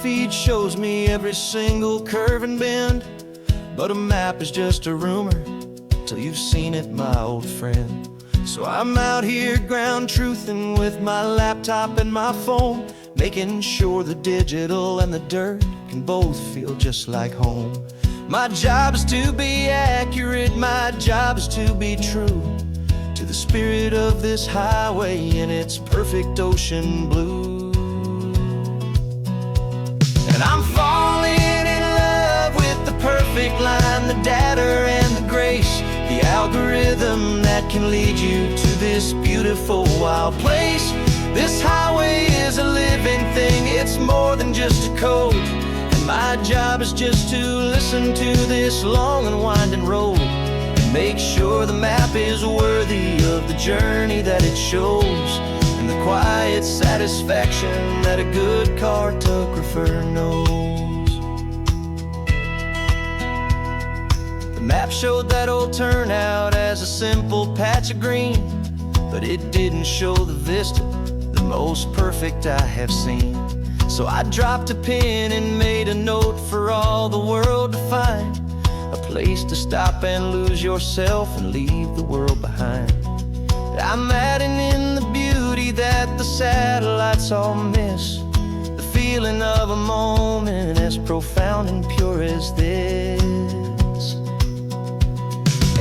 feed shows me every single curve and bend, but a map is just a rumor till you've seen it, my old friend. So I'm out here ground truthin' with my laptop and my phone, making sure the digital and the dirt can both feel just like home. My job is to be accurate, my job is to be true to the spirit of this highway in its perfect ocean blue. And I'm falling in love with the perfect line, the data and the grace, the algorithm that can lead you to this beautiful wild place. This highway is a living thing, it's more than just a code. And my job is just to listen to this long and winding road and make sure the map is worthy of the journey that it shows, and the quiet satisfaction that a good cartographer knows. The map showed that old turnout as a simple patch of green, but it didn't show the vista, the most perfect I have seen. So I dropped a pin and made a note for all the world to find, a place to stop and lose yourself and leave the world behind. I'm adding in the beauty that the satellites all miss, the feeling of a moment as profound and pure as this.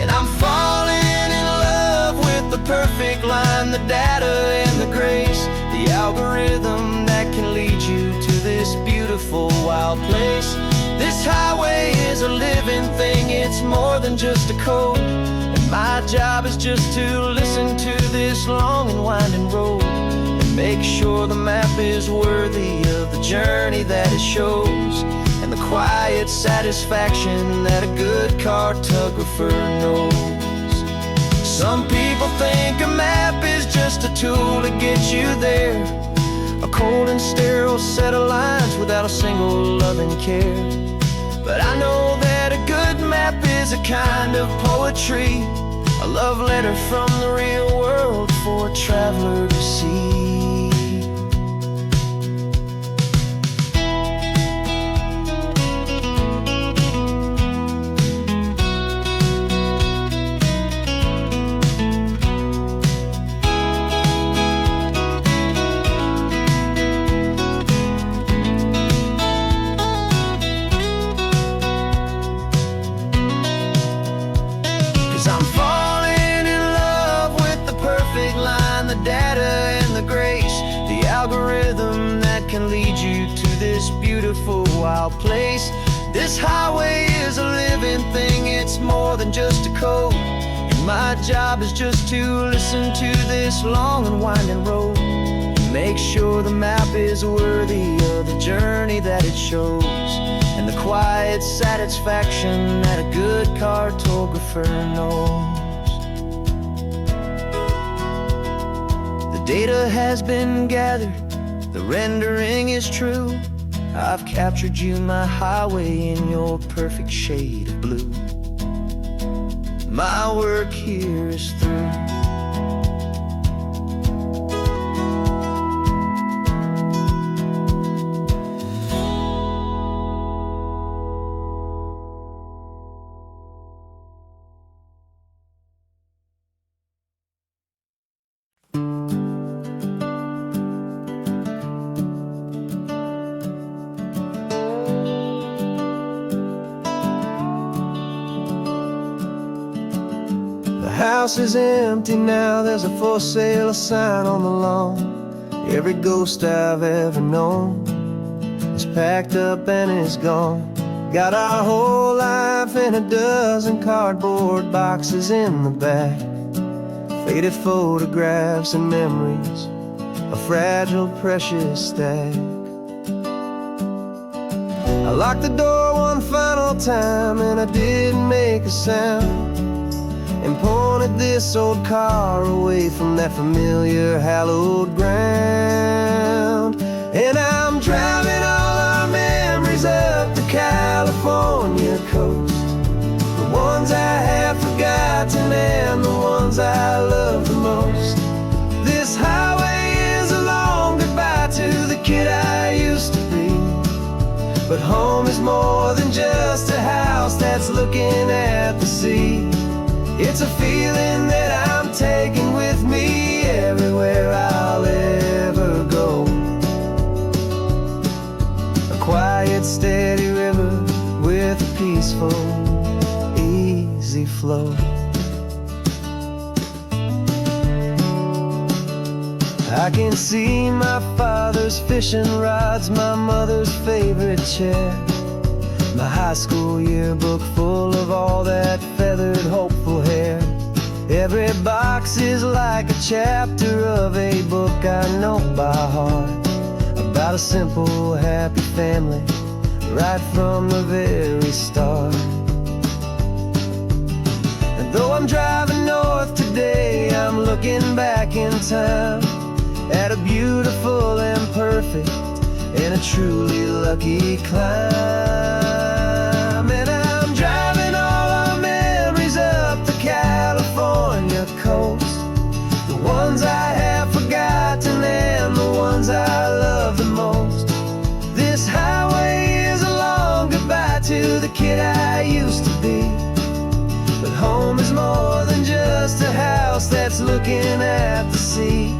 And I'm falling in love with the perfect line, the data and the grace, the algorithm that can lead you to this beautiful wild place. This highway is a living thing, it's more than just a code. And my job is just to listen to this long and winding road and make sure the map is worthy of the journey that it shows, and the quiet satisfaction that a good cartographer knows. Some people think a map is just a tool to get you there, a cold and sterile set of lines without a single loving care. But I know that a good map is a kind of poetry, a love letter from the real world for a traveler to see. 'Cause I'm falling in love with the perfect line, the data and the grace, the algorithm that can lead you to this beautiful wild place. This highway is a living thing, it's more than just a code. And my job is just to listen to this long and winding road and make sure the map is worthy of the journey that it shows, and the quiet satisfaction that a good cartographer knows. The data has been gathered, the rendering is true. I've captured you, my highway, in your perfect shade of blue. My work here is through. The house is empty now, there's a for sale sign on the lawn. Every ghost I've ever known is packed up and is gone. Got our whole life in a dozen cardboard boxes in the back, faded photographs and memories, a fragile, precious stack. I locked the door one final time and I didn't make a sound, and pointed this old car away from that familiar hallowed ground. And I'm driving all our memories up the California coast, the ones I have forgotten and the ones I love the most. This highway is a long goodbye to the kid I used to be, But home is more than just a house that's looking at the sea. It's a feeling that I'm taking with me everywhere I'll ever go. A quiet, steady river with a peaceful, easy flow. I can see my father's fishing rods, my mother's favorite chair, my high school yearbook full of all that feathered, hopeful hair. Every box is like a chapter of a book I know by heart, about a simple, happy family right from the very start. And though I'm driving north today, I'm looking back in time at a beautiful and perfect and a truly lucky climb. And I'm driving all our memories up the California coast, the ones I have forgotten and the ones I love the most. This highway is a long goodbye to the kid I used to be. But home is more than just a house that's looking at the sea.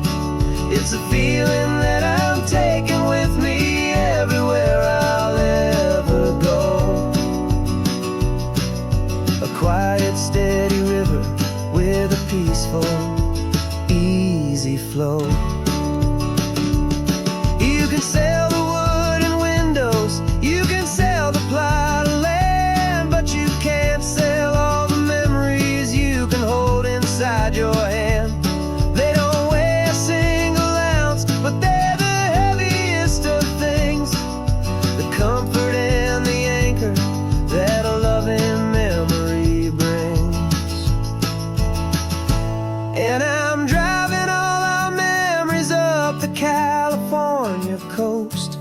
It's a feeling that I'm taking with me everywhere I'll ever go. A quiet, steady river with a peaceful, easy flow. You can sail the wooden windows, you can sail the plot of land, but you can't sail all the memories you can hold inside your hand. They don't weigh a single ounce, but they're the heaviest of things, the comfort and the anchor that a loving memory brings. And I'm driving all our memories up the California coast,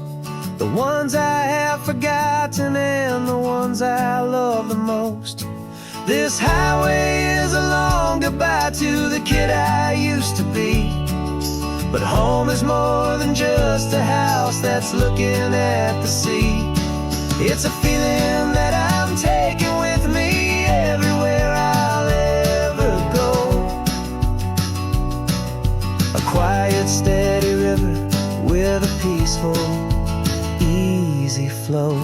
the ones I have forgotten and the ones I love the most. This highway is a long goodbye to the kid I used to be. But home is more than just a house that's looking at the sea. It's a feeling that I'm taking with me everywhere I'll ever go. A quiet, steady river with a peaceful, easy flow.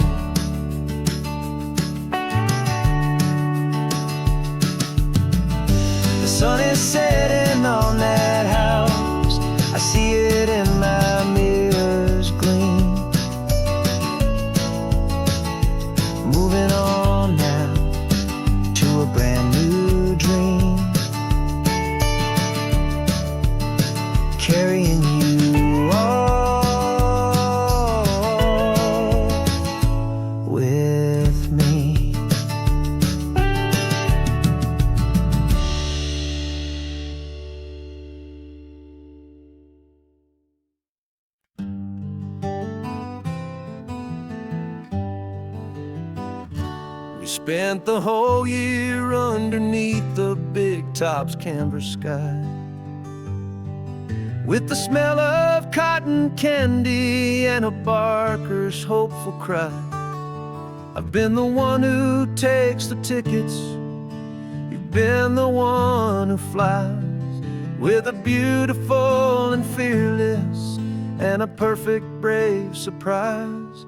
The sun is setting on that house, I see it in my mirror's gleam. Moving on now to a brand new dream, carrying you all with me. We spent the whole year underneath the big top's canvas sky, with the smell of cotton candy and a barker's hopeful cry. I've been the one who takes the tickets, you've been the one who flies, with a beautiful and fearless and a perfect brave surprise.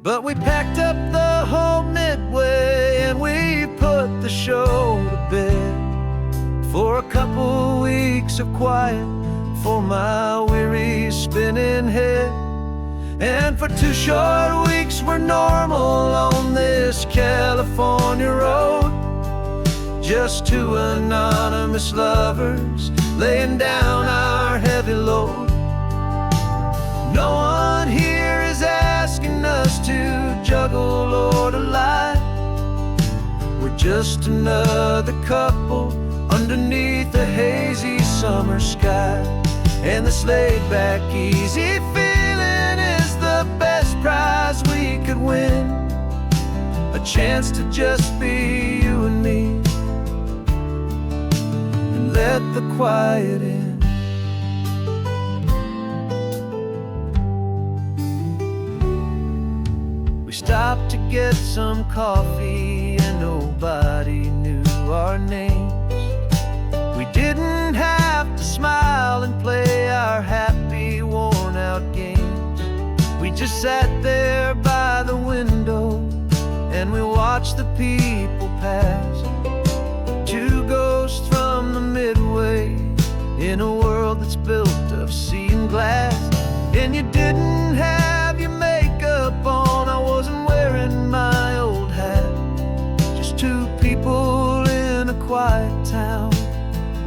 But we packed up the whole Midway and we put the show to bed, for a couple weeks of quiet for my weary spinning head. And for 2 short weeks we're normal on this California road, just 2 anonymous lovers laying down our heavy load. No one here is asking us to juggle or to lie. We're just another couple underneath the hazy summer sky. And this laid-back, easy feeling is the best prize we could win, a chance to just be you and me, and let the quiet in. We stopped stopped to get some coffee, and nobody knew our names. We didn't have to smile and play our happy, worn-out games. We just sat there by the window and we watched the people pass. Two ghosts from the Midway in a world that's built of sea and glass. And you didn't have your makeup on, I wasn't wearing my old hat. Just two people in a quiet town,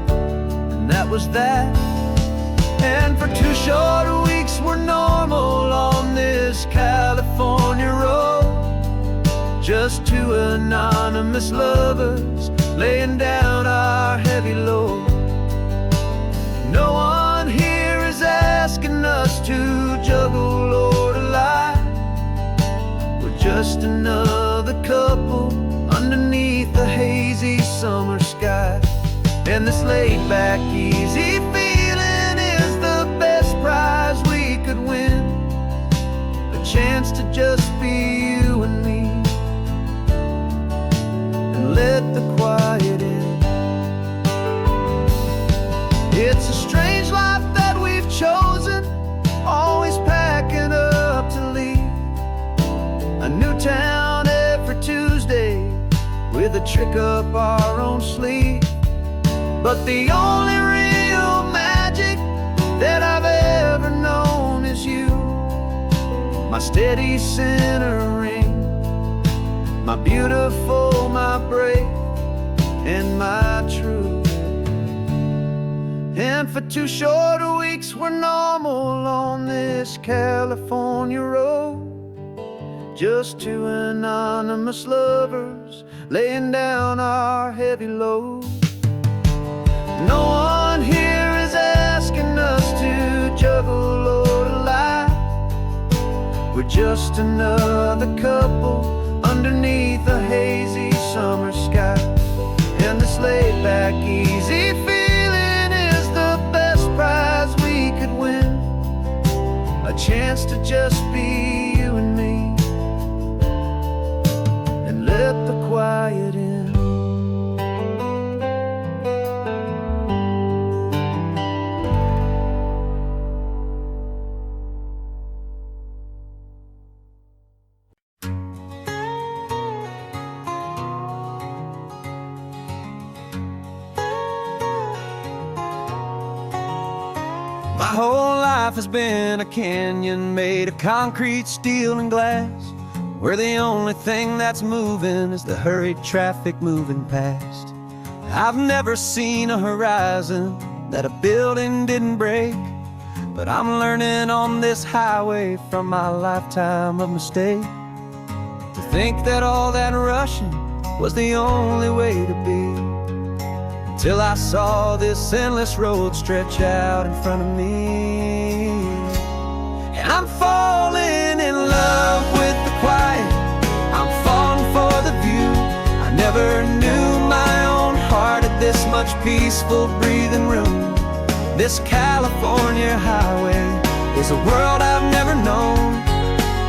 and that was that. And for 2 short weeks we're normal on this California road. Just two anonymous lovers laying down our heavy load. No one here is asking us to juggle or to lie. We're just another couple underneath the hazy summer sky. And this laid-back, easy feeling is the best prize we could win. A chance to just be you and me, and let the quiet in. It's a strange life that we've chosen, always packing up to leave. A new town every Tuesday with a trick up our own sleeve. But the only real magic that I've ever known is you, my steady centering, my beautiful, my brave, and my true. And for 2 short weeks we're normal on this California road. Just two anonymous lovers laying down our heavy load. No one here is asking us to juggle or to lie. We're just another couple underneath a hazy summer sky. And this laid-back, easy feeling is the best prize we could win. A chance to just be you and me, and let the quiet in. My whole life has been a canyon made of concrete, steel, and glass, where the only thing that's moving is the hurried traffic moving past. I've never seen a horizon that a building didn't break, but I'm learning on this highway from my lifetime of mistakes to think that all that rushing was the only way to be. Till I saw this endless road stretch out in front of me. And I'm falling in love with the quiet, I'm falling for the view. I never knew my own heart had this much peaceful breathing room. This California highway is a world I've never known,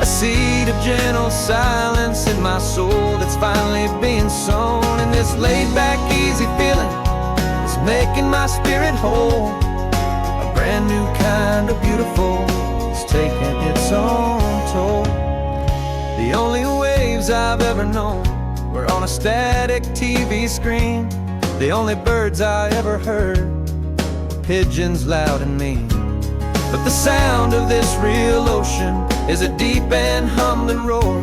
a seed of gentle silence in my soul that's finally being sown. And this laid-back, easy feeling making my spirit whole, a brand new kind of beautiful is taking its own toll. The only waves I've ever known were on a static TV screen. The only birds I ever heard were pigeons loud and mean. But the sound of this real ocean is a deep and humbling roar,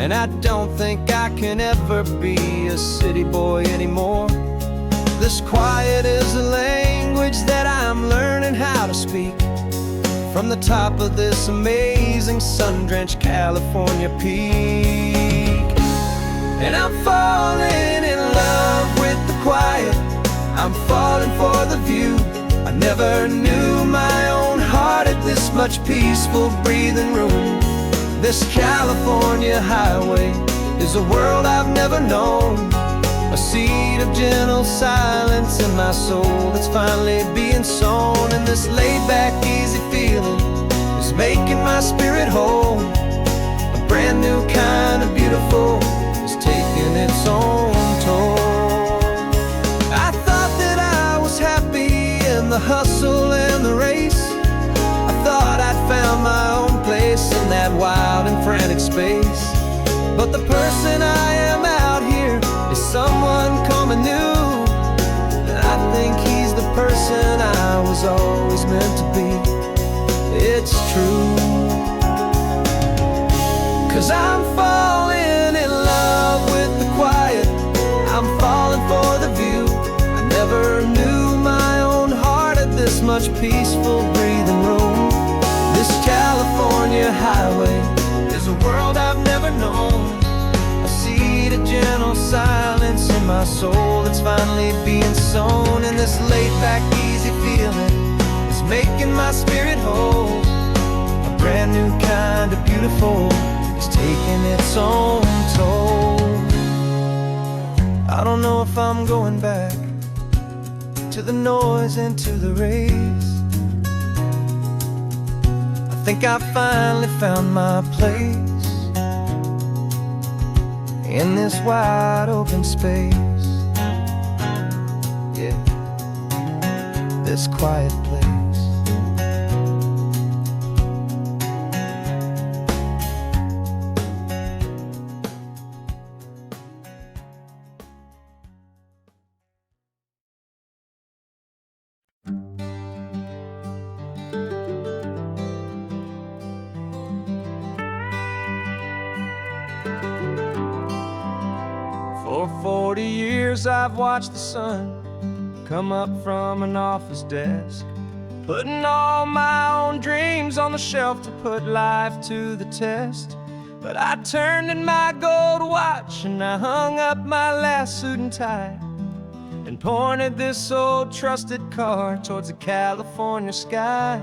and I don't think I can ever be a city boy anymore. This quiet is a language that I'm learning how to speak from the top of this amazing sun-drenched California peak. And I'm falling in love with the quiet, I'm falling for the view. I never knew my own heart had this much peaceful breathing room. This California highway is a world I've never known, a seed of gentle silence in my soul that's finally being sown. And this laid-back, easy feeling is making my spirit whole, a brand new kind of beautiful is taking its own toll. I thought that I was happy in the hustle and the race. I thought I'd found my own place in that wild and frantic space. But the person I am out here is someone coming new, and I think he's the person I was always meant to be. It's true, 'cause I'm falling in love with the quiet. I'm falling for the view. I never knew my own heart had this much peaceful breathing room. This California highway is a world I've never known. I see the gentle silence in my soul that's finally being sown, and this laid-back, easy feeling is making my spirit whole. A brand new kind of beautiful is taking its own toll. I don't know if I'm going back to the noise and to the race. I think I finally found my place in this wide open space. Yeah, this quiet place. For 40 years I've watched the sun come up from an office desk, putting all my own dreams on the shelf to put life to the test. But I turned in my gold watch and I hung up my last suit and tie, and pointed this old trusted car towards the California sky.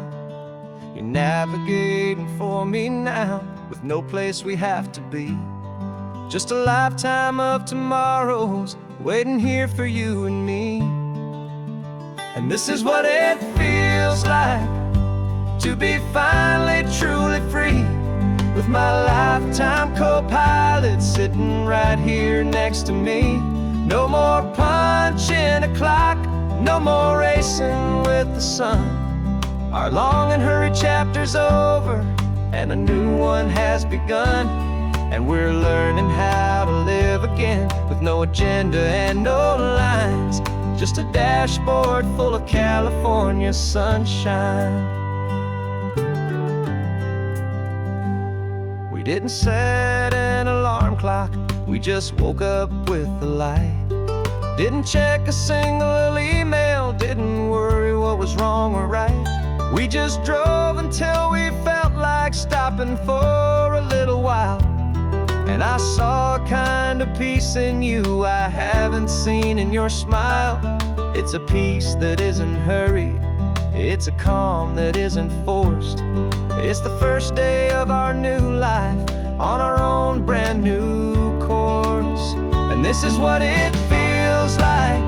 You're navigating for me now, with no place we have to be. Just a lifetime of tomorrows waiting here for you and me. And this is what it feels like to be finally truly free, with my lifetime co-pilot sitting right here next to me. No more punching a clock, no more racing with the sun. Our long and hurried chapter's over, and a new one has begun. And we're learning how to live again, with no agenda and no lines, just a dashboard full of California sunshine. We didn't set an alarm clock, we just woke up with the light. Didn't check a single email, didn't worry what was wrong or right. We just drove until we felt like stopping for a little while. And I saw a kind of peace in you I haven't seen in your smile. It's a peace that isn't hurried, it's a calm that isn't forced. It's the first day of our new life on our own brand new course. And this is what it feels like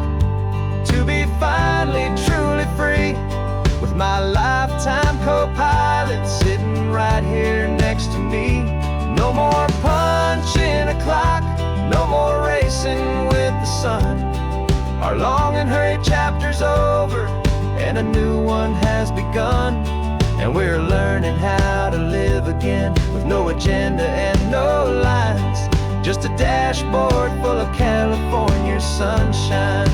to be finally truly free, with my lifetime co-pilot sitting right here next to me. No more punching a clock, no more racing with the sun. Our long and hurried chapter's over, and a new one has begun. And we're learning how to live again, with no agenda and no lines, just a dashboard full of California sunshine.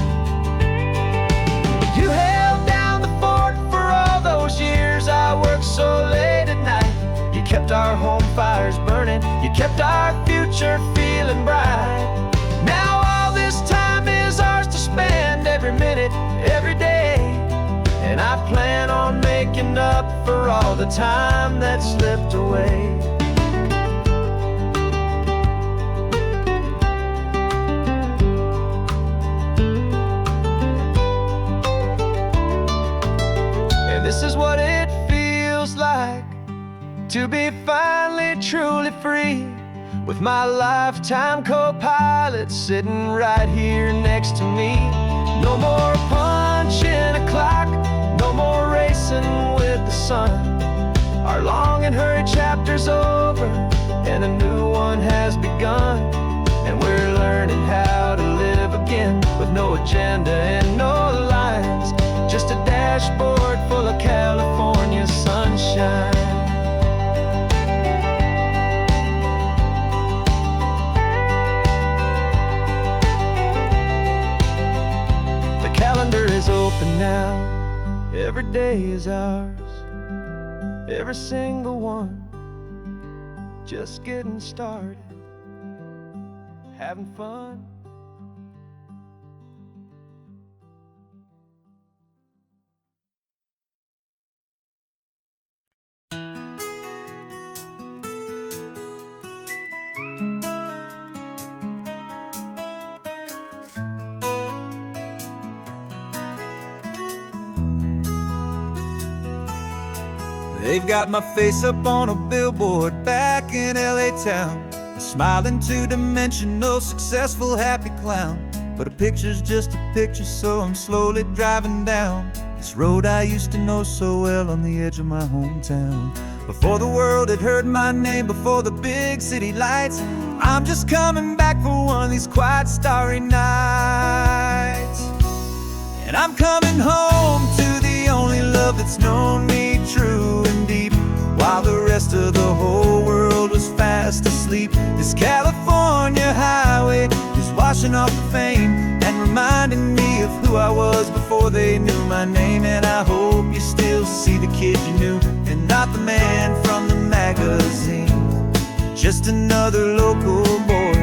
You held down the fort for all those years I worked so late at night. You kept our home fires burning, you kept our future feeling bright. Now all this time is ours to spend, every minute, every day. And I plan on making up for all the time that slipped away. And this is what it feels like to be finally truly free, with my lifetime co-pilot sitting right here next to me. No more punching a clock, no more racing with the sun. Our long and hurried chapter's over, and a new has begun, and we're learning how to live again, with no agenda and no lines, just a dashboard full of California sunshine. The calendar is open now, every day is ours, every single one, just getting started, having fun. They've got my face up on a billboard back in LA town, a smiling two-dimensional, successful, happy clown. But a picture's just a picture, so I'm slowly driving down this road I used to know so well on the edge of my hometown. Before the world had heard my name, before the big city lights, I'm just coming back for one of these quiet, starry nights. And I'm coming home to the only love that's known me true and deep, while the rest of the whole world was fast asleep. This California highway is washing off the fame and reminding me of who I was before they knew my name. And I hope you still see the kid you knew, and not the man from the magazine, just another local boy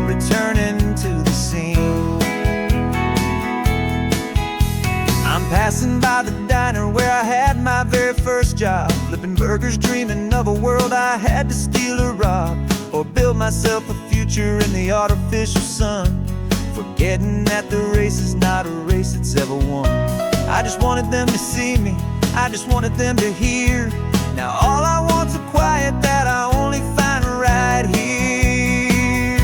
returning to the scene. I'm passing by the diner where I had my very first job, flipping burgers, dreaming of a world I had to steal or rob, or build myself a future in the artificial sun, forgetting that the race is not a race that's ever won. I just wanted them to see me, I just wanted them to hear. Now all I want's a quiet that I only find right here.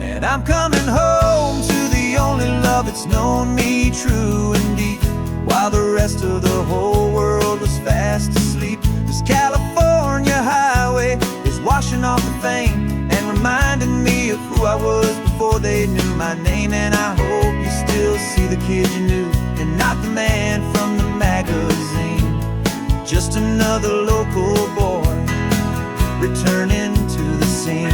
And I'm coming home to the only love that's known me true and deep, while the rest of the whole world was fast asleep. This California highway is washing off the fame and reminding me of who I was before they knew my name. And I hope you still see the kid you knew, and not the man from the magazine, just another local boy returning to the scene.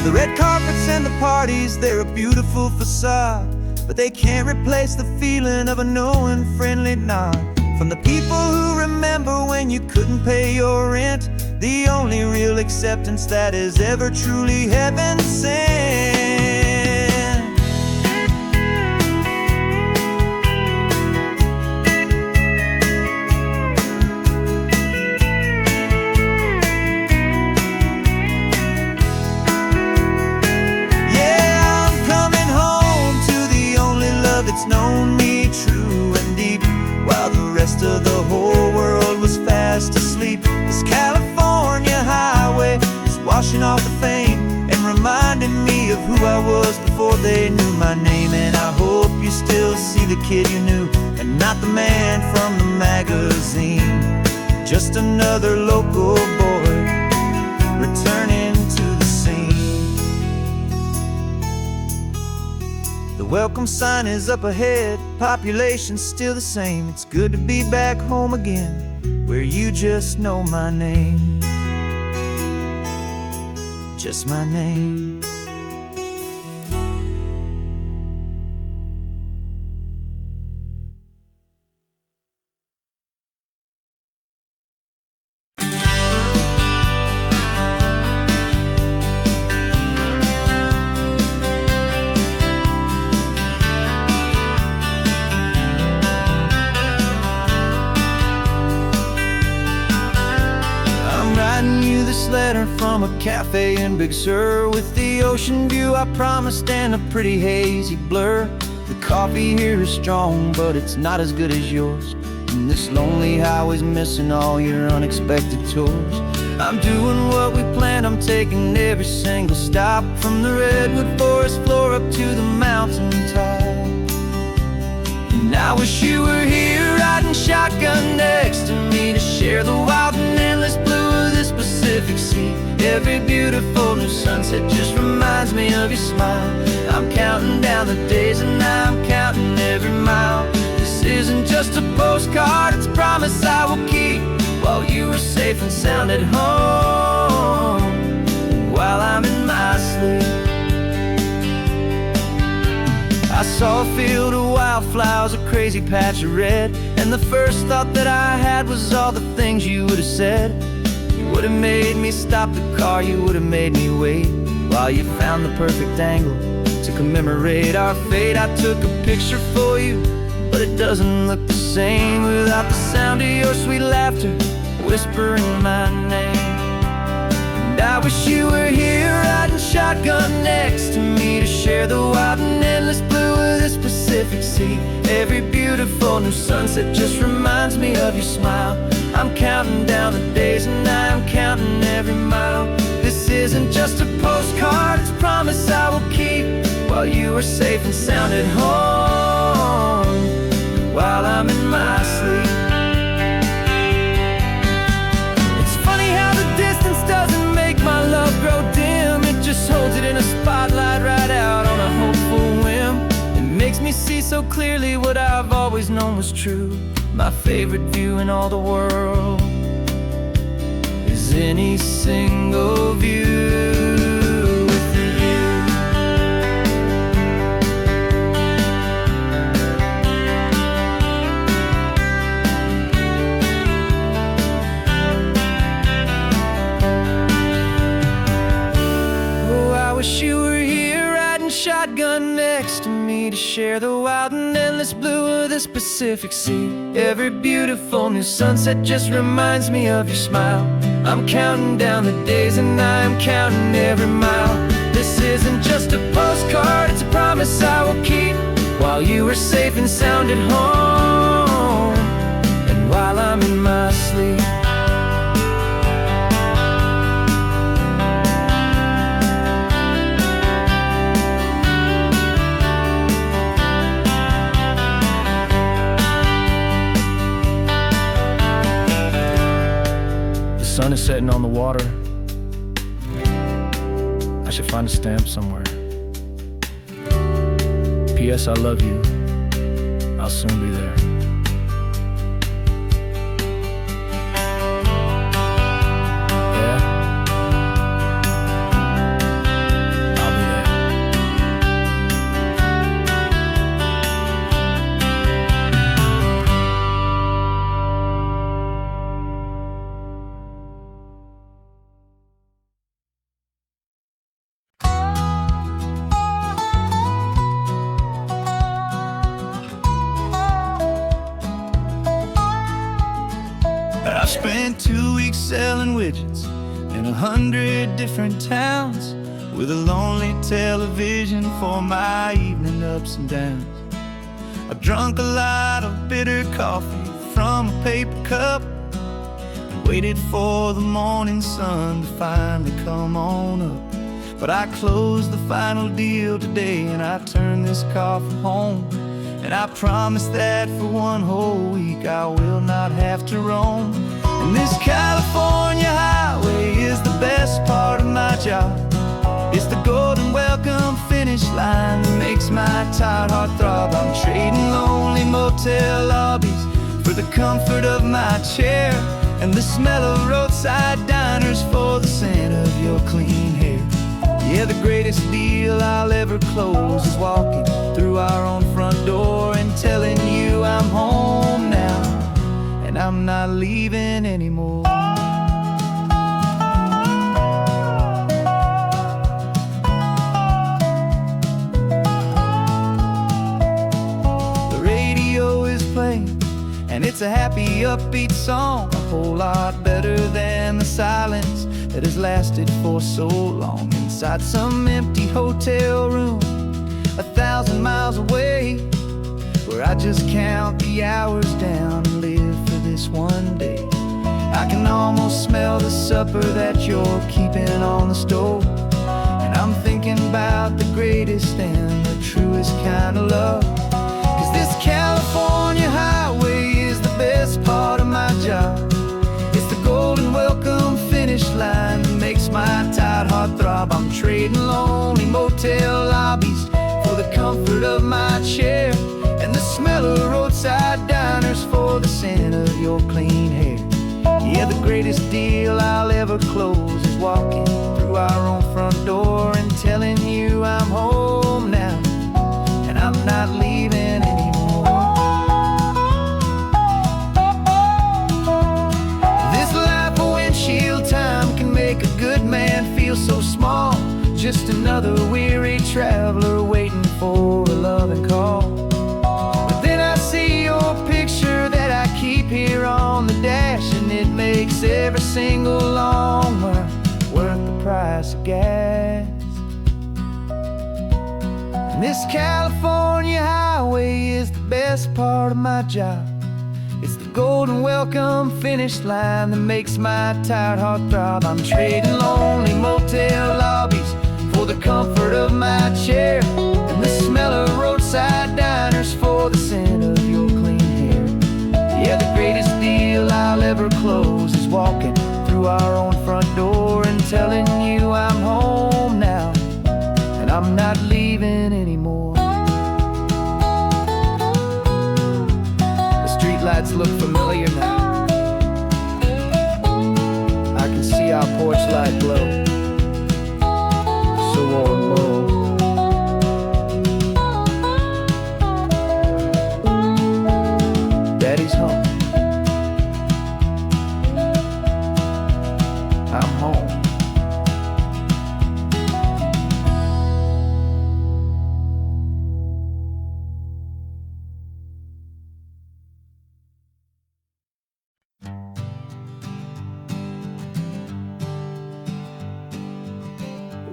The red carpets and the parties, they're a beautiful facade, but they can't replace the feeling of a knowing, friendly nod from the people who remember when you couldn't pay your rent, the only real acceptance that is ever truly heaven sent. It's known me true and deep, while the rest of the whole world was fast asleep. This California highway is washing off the fame and reminding me of who I was before they knew my name. And I hope you still see the kid you knew, and not the man from the magazine, just another local boy returning to the scene. The welcome sign is up ahead, population's still the same. It's good to be back home again, where you just know my name, just my name. Letter from a cafe in Big Sur, with the ocean view I promised and a pretty hazy blur. The coffee here is strong, but it's not as good as yours, and this lonely highway's missing all your unexpected tours. I'm doing what we planned, I'm taking every single stop, from the redwood forest floor up to the mountain top. And I wish you were here riding shotgun next to me, to share the wild and endless blue of this Pacific Sea. Every beautiful new sunset just reminds me of your smile. I'm counting down the days and I'm counting every mile. This isn't just a postcard, it's a promise I will keep, while you are safe and sound at home, while I'm in my sleep. I saw a field of wildflowers, a crazy patch of red, and the first thought that I had was all the things you would have said. You would have made me stop the car, you would have made me wait, while you found the perfect angle to commemorate our fate. I took a picture for you, but it doesn't look the same without the sound of your sweet laughter whispering my name. And I wish you were here riding shotgun next to me to share the wild and endless blue of this Pacific Sea. Every beautiful new sunset just reminds me of your smile. I'm counting down the days and I'm counting every mile. This isn't just a postcard, it's a promise I will keep, while you are safe and sound at home, while I'm in my sleep. It's funny how the distance doesn't make my love grow dim. It just holds it in a spotlight right out on a hopeful whim. It makes me see so clearly what I've always known was true. My favorite view in all the world is any single view. Wish you were here riding shotgun next to me to share the wild and endless blue of this Pacific Sea. Every beautiful new sunset just reminds me of your smile. I'm counting down the days and I'm counting every mile. This isn't just a postcard, it's a promise I will keep, while you are safe and sound at home, and while I'm in my sleep. The sun is setting on the water. I should find a stamp somewhere. P.S. I love you. I'll soon be there. Yeah? I'll be there. I spent 2 weeks selling widgets in 100 different towns, with a lonely television for my evening ups and downs. I drank a lot of bitter coffee from a paper cup, and waited for the morning sun to finally come on up. But I closed the final deal today, and I turned this car for home. And I promise that for one whole week I will not have to roam. And this California highway is the best part of my job. It's the golden welcome finish line that makes my tired heart throb. I'm trading lonely motel lobbies for the comfort of my chair, and the smell of roadside diners for the scent of your clean hair. Yeah, the greatest deal I'll ever close is walking through our own front door and telling you I'm home now, and I'm not leaving anymore. The radio is playing, and it's a happy, upbeat song, a whole lot better than the silence that has lasted for so long. Inside some empty hotel room 1,000 miles away, where I just count the hours down and live for this one day. I can almost smell the supper that you're keeping on the stove, and I'm thinking about the greatest and the truest kind of love. 'Cause this California highway is the best part of my job. It's the golden welcome finish heartthrob. I'm trading lonely motel lobbies for the comfort of my chair, and the smell of roadside diners for the scent of your clean hair. Yeah, the greatest deal I'll ever close is walking through our own front door and telling you I'm home now, and I'm not leaving anymore. This life of windshield time can make a good man feel so small, just another weary traveler waiting for a loving call. But then I see your picture that I keep here on the dash, and it makes every single long mile worth the price of gas. And this California highway is the best part of my job. It's the golden welcome finish line that makes my tired heart throb. I'm trading lonely motel lobbies for the comfort of my chair, and the smell of roadside diners for the scent of your clean hair. Yeah, the greatest deal I'll ever close is walking through our own front door and telling you I'm home now, and I'm not leaving anymore. The streetlights look familiar now. I can see our porch light glow, so warm, low. Daddy's home. I'm home.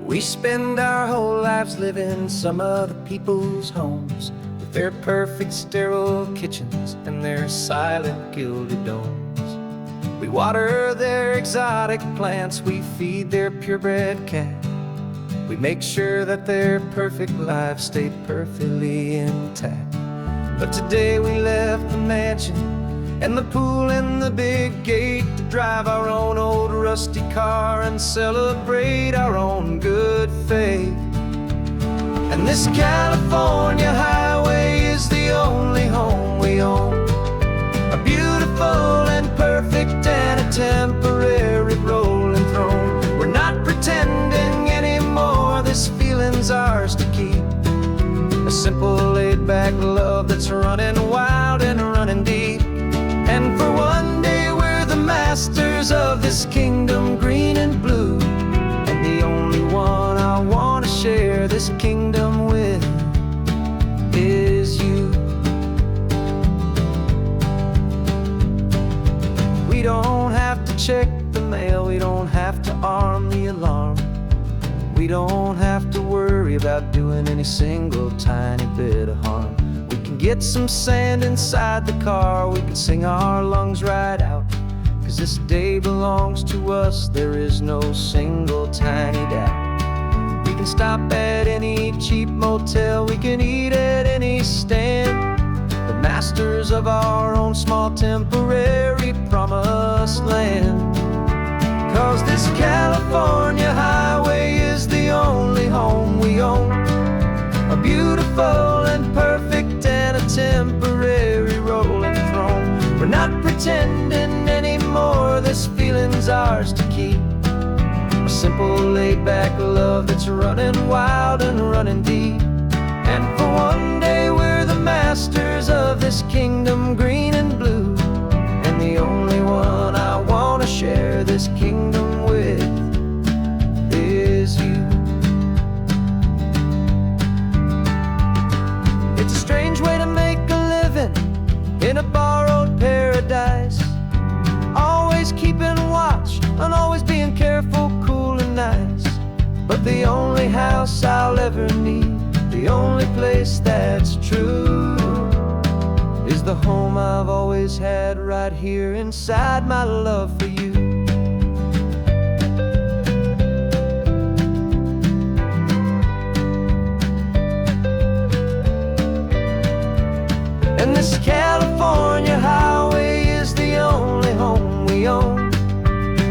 We spend our whole lives living some other people's homes, with their perfect sterile kitchens and their silent gilded domes. We water their exotic plants, we feed their purebred cat. We make sure that their perfect lives stay perfectly intact. But today we left the mansion and the pool and the big gate to drive our own old rusty car and celebrate our own good faith. And this California highway is the only home we own, a beautiful and perfect and a temporary rolling throne. We're not pretending anymore, this feeling's ours to keep, a simple laid-back love that's running wild and running deep. And for one day we're the masters of this kingdom green and blue, and the only one I want to share this kingdom with is you. We don't have to check the mail, we don't have to arm the alarm, we don't have to worry about doing any single tiny bit of harm. We can get some sand inside the car, we can sing our lungs right out, 'cause this day belongs to us, there is no single tiny doubt. We can stop at any cheap motel, we can eat at any stand, the masters of our own small temporary promised land. 'Cause this California highway is the only home we own, a beautiful and perfect and a temporary rolling throne. We're not pretending anymore, this feeling's ours to keep, a simple laid-back love that's running wild and running deep. And for one day we're the masters of this kingdom green and blue, and the only one I want to share this kingdom with is you. It's a strange way to make a living in a borrowed paradise, always keeping watch and always being careful, cool and nice. But the only house I'll ever need, the only place that's true, is the home I've always had right here inside my love for you. And this California highway is the only home we own,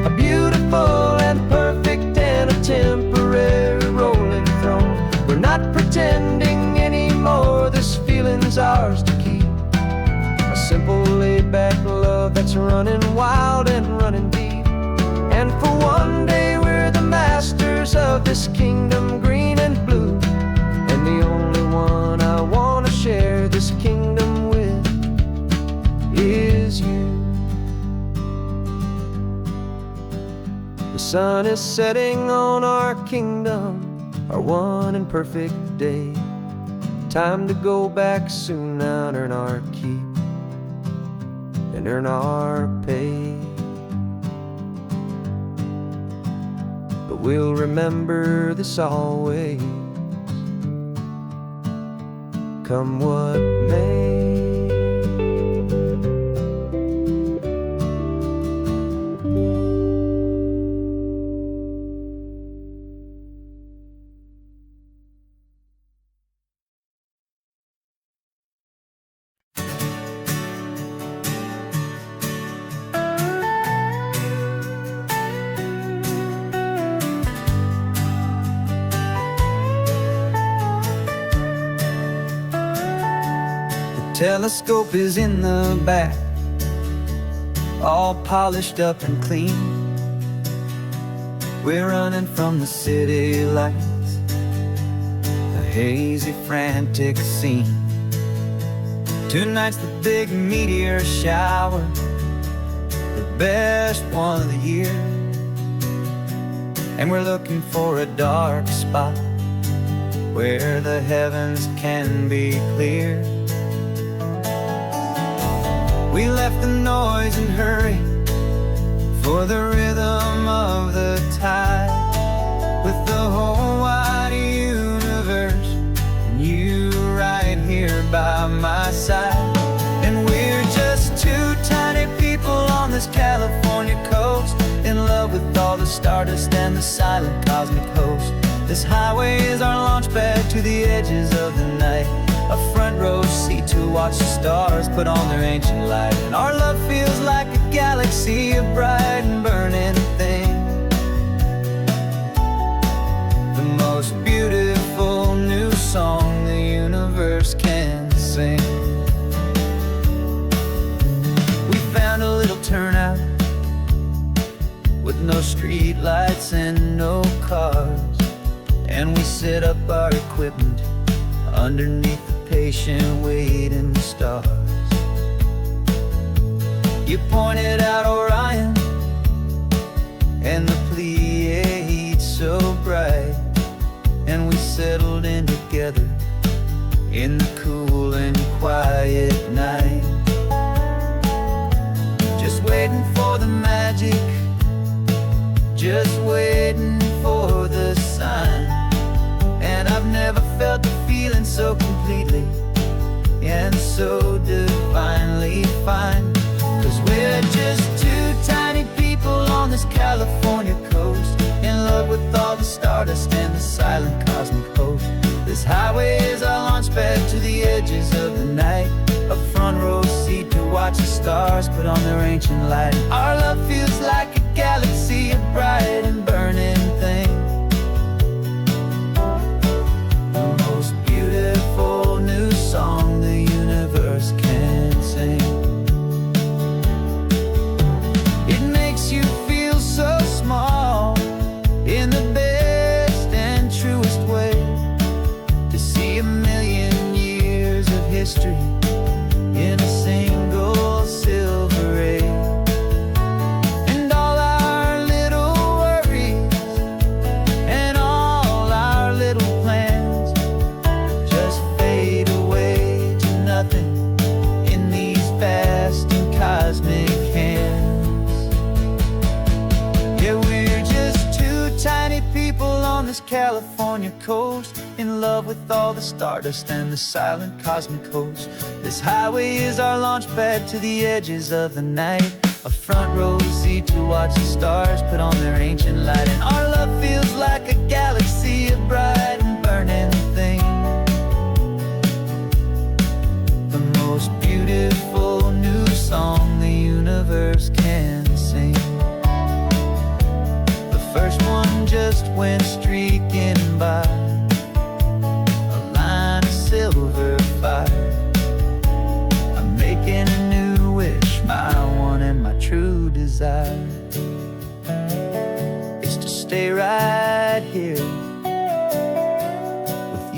a beautiful and perfect and a temporary is ours to keep. A simple laid-back love that's running wild and running deep. And for one day we're the masters of this kingdom, green and blue. And the only one I want to share this kingdom with is you. The sun is setting on our kingdom, our one and perfect day. Time to go back soon now and earn our keep and earn our pay. But we'll remember this always, come what may. Telescope is in the back, all polished up and clean. We're running from the city lights, a hazy, frantic scene. Tonight's the big meteor shower, the best one of the year. And we're looking for a dark spot where the heavens can be clear. We left the noise and hurry for the rhythm of the tide, with the whole wide universe and you right here by my side. And we're just two tiny people on this California coast, in love with all the stardust and the silent cosmic host. This highway is our launch pad to the edges of the night, a front row seat to watch the stars put on their ancient light. And our love feels like a galaxy, a bright and burning thing, the most beautiful new song the universe can sing. We found a little turnout with no street lights and no cars, and we set up our equipment underneath the patient waiting stars. You pointed out Orion and the Pleiades so bright, and we settled in together in the cool and quiet night, just waiting for the magic, just waiting for the sign. And I've never felt the feeling so completely and so divinely fine. 'Cause we're just two tiny people on this California coast, in love with all the stardust and the silent cosmic host. This highway is our launch pad to the edges of the night, a front row seat to watch the stars put on their ancient light. Our love feels like a galaxy, a bright and burning thing, the most beautiful new song the universe can sing. It makes you feel so small in the best and truest way, to see a million years of history in a single silver ray. And all our little worries and all our little plans just fade away to nothing in these vast and cosmic hands. Yeah, we're just two tiny people on this California coast, in love with all the stardust and the silent cosmic host. This highway is our launch pad to the edges of the night, a front row seat to watch the stars put on their ancient light. And our love feels like a galaxy, a bright and burning thing, the most beautiful new song the universe can sing. The first one just went streaking by, a line of silver fire,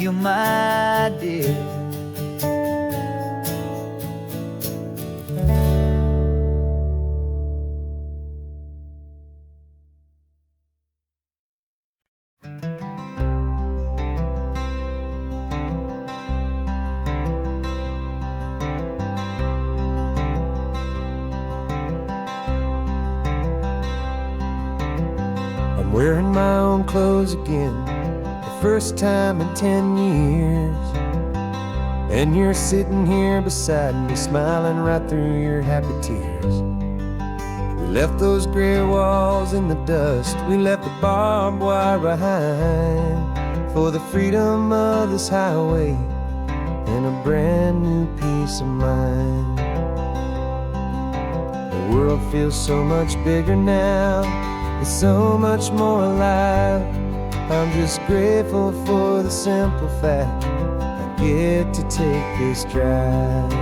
you, my dear. I'm wearing my own clothes again, the first time in 10 years. And you're sitting here beside me, smiling right through your happy tears. We left those gray walls in the dust, we left the barbed wire behind, for the freedom of this highway and a brand new peace of mind. The world feels so much bigger now, it's so much more alive. I'm just grateful for the simple fact I get to take this drive.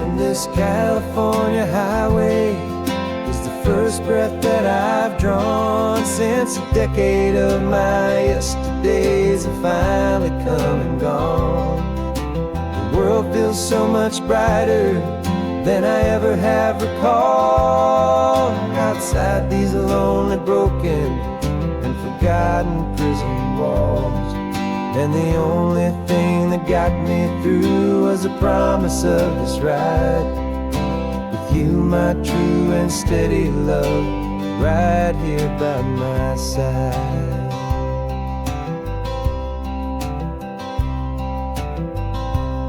And this California highway is the first breath that I've drawn since a decade of my yesterdays have finally come and gone. The world feels so much brighter than I ever have recalled. Outside these lonely, broken, and forgotten prison walls. And the only thing that got me through was the promise of this ride with you, my true and steady love, right here by my side.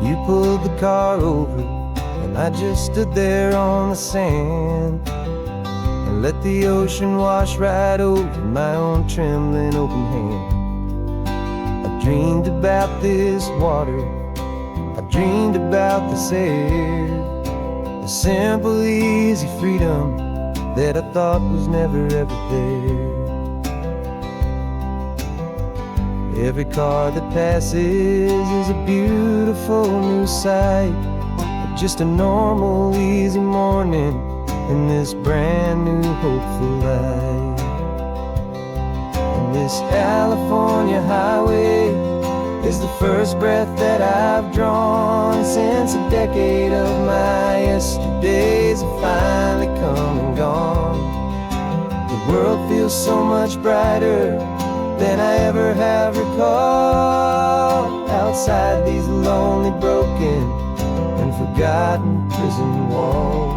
You pulled the car over and I just stood there on the sand and let the ocean wash right over my own trembling open hand. I dreamed about this water, I dreamed about this air, the simple easy freedom that I thought was never ever there. Every car that passes is a beautiful new sight, just a normal easy morning in this brand new hopeful life. And this California highway is the first breath that I've drawn since a decade of my yesterdays have finally come and gone. The world feels so much brighter than I ever have recalled. Outside these lonely, broken, and forgotten prison walls.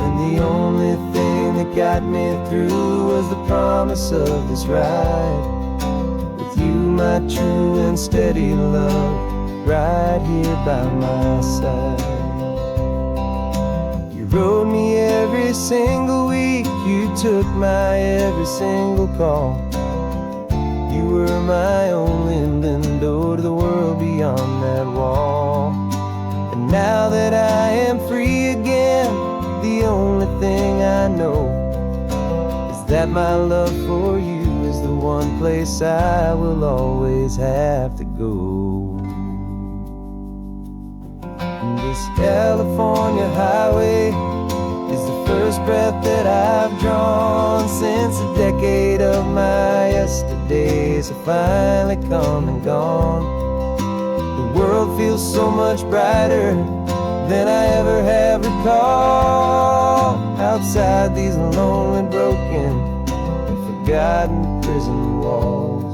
And the only thing that got me through was the promise of this ride with you, my true and steady love, right here by my side. You rode me every single week, you took my every single call. You were my only window to the world beyond that wall. And now that I am free again, the only thing I know is that my love for you is the one place I will always have to go. And this California highway is the first breath that I've drawn since a decade of my yesterdays have finally come and gone. The world feels so much brighter than I ever have recalled. Outside these lonely, broken, and forgotten prison walls.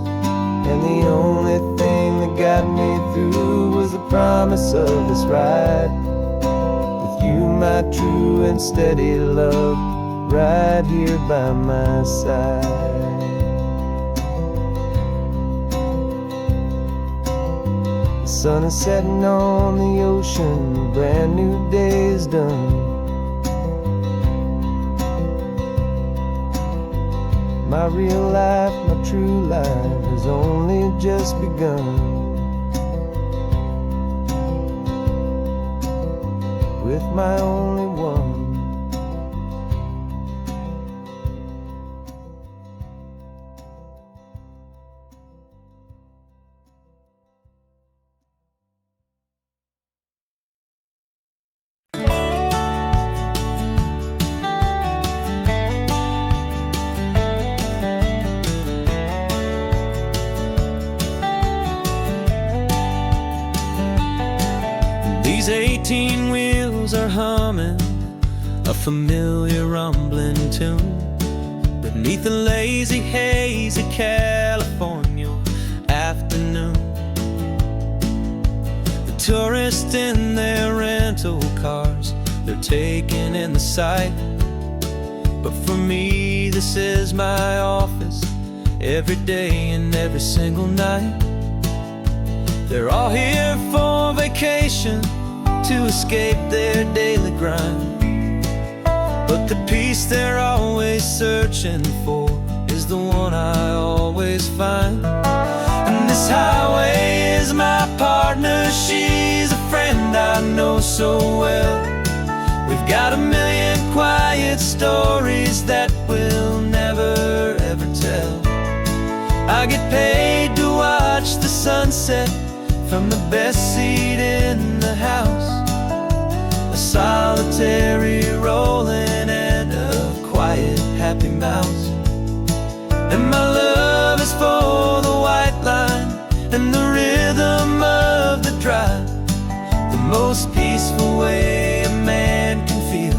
And the only thing that got me through was the promise of this ride with you, my true and steady love, right here by my side. The sun is setting on the ocean, a brand new day is done. My real life, my true life has only just begun. With my only one. These 18 wheels are humming a familiar rumbling tune beneath a lazy, hazy California afternoon. The tourists in their rental cars, they're taking in the sight. But for me, this is my office, every day and every single night. They're all here for vacation, to escape their daily grind. But the peace they're always searching for is the one I always find. And this highway is my partner, she's a friend I know so well. We've got a million quiet stories that we'll never ever tell. I get paid to watch the sunset from the best seat in the house. A solitary rolling and a quiet happy mouse. And my love is for the white line and the rhythm of the drive. The most peaceful way a man can feel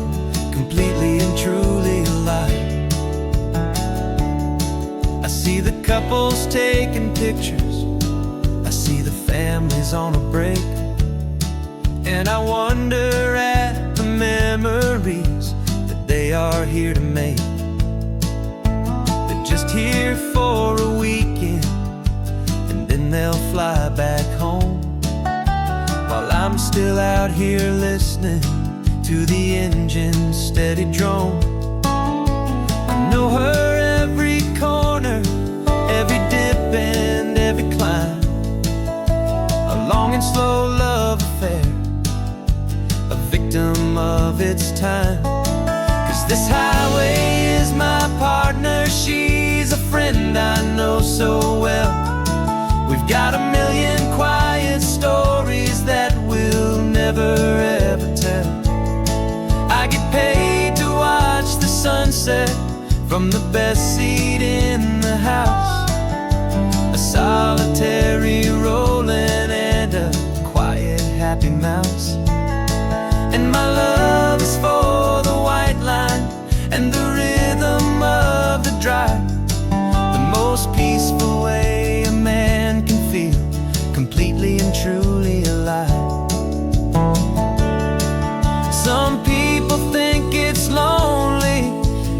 completely and truly alive. I see the couples taking pictures, I see the families on a break, and I wonder at the memories that they are here to make. They're just here for a weekend, and then they'll fly back home, while I'm still out here listening to the engine's steady drone. I know her every corner, every dip and every climb. A long and slow love affair, a victim of its time. 'Cause this highway is my partner, she's a friend I know so well. We've got a million quiet stories that we'll never ever tell. I get paid to watch the sunset from the best seat in the house. A solitary rolling and a quiet happy mouse. And my love is for the white line and the rhythm of the drive. The most peaceful way a man can feel completely and truly alive. Some people think it's lonely,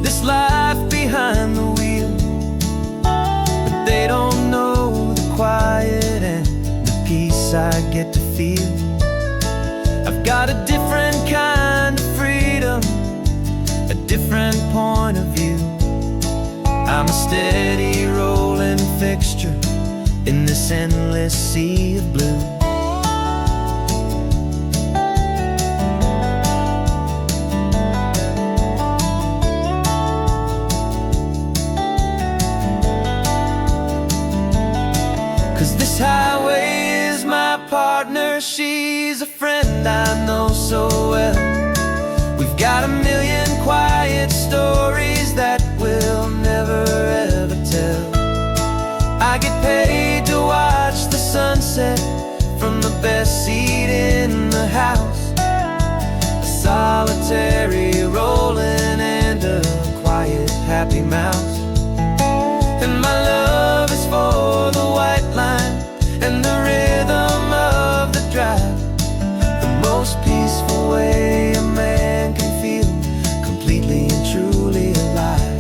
this life behind the wheel, but they don't know the quiet and the peace I get to feel. I've got a different kind of freedom, a different point of view. I'm a steady rolling fixture in this endless sea of blue. 'Cause this highway is my partner, she's a friend I know so well. We've got a million quiet stories that we'll never ever tell. I get paid to watch the sunset from the best seat in the house. A solitary rolling and a quiet happy mouse. And my love is for the white line and the rhythm of the drive. The most peaceful way a man can feel completely and truly alive.